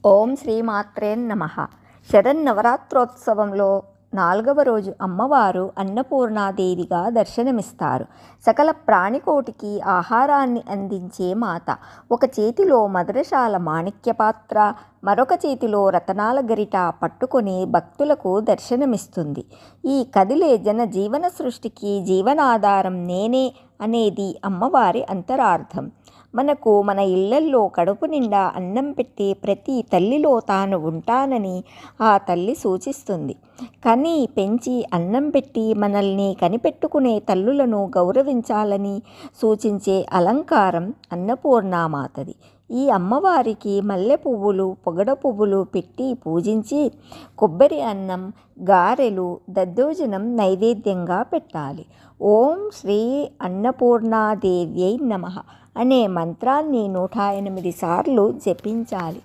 ఓం శ్రీమాత్రే నమః. శరన్నవరాత్రోత్సవంలో 4వ రోజు అమ్మవారు అన్నపూర్ణాదేవిగా దర్శనమిస్తారు. సకల ప్రాణికోటికి ఆహారాన్ని అందించే మాత. ఒక చేతిలో మధురశాల మాణిక్య పాత్ర, మరొక చేతిలో రతనాల గరిట పట్టుకొని భక్తులకు దర్శనమిస్తుంది. ఈ కదిలే జీవన సృష్టికి జీవనాధారం నేనే అనేది అమ్మవారి అంతరార్థం. మనకు మన ఇళ్లల్లో కడుపు నిండా అన్నం పెట్టే ప్రతి తల్లిలో తాను ఉంటానని ఆ తల్లి సూచిస్తుంది. కని పెంచి అన్నం పెట్టి మనల్ని కనిపెట్టుకునే తల్లులను గౌరవించాలని సూచించే అలంకారం అన్నపూర్ణామాతది. ఈ అమ్మవారికి మల్లె పువ్వులు, పొగడ పువ్వులు పెట్టి పూజించి కొబ్బరి అన్నం, గారెలు, దద్దోజనం నైవేద్యంగా పెట్టాలి. ఓం శ్రీ అన్నపూర్ణాదేవ్యై నమః అనే మంత్రాన్ని 108 సార్లు జపించాలి.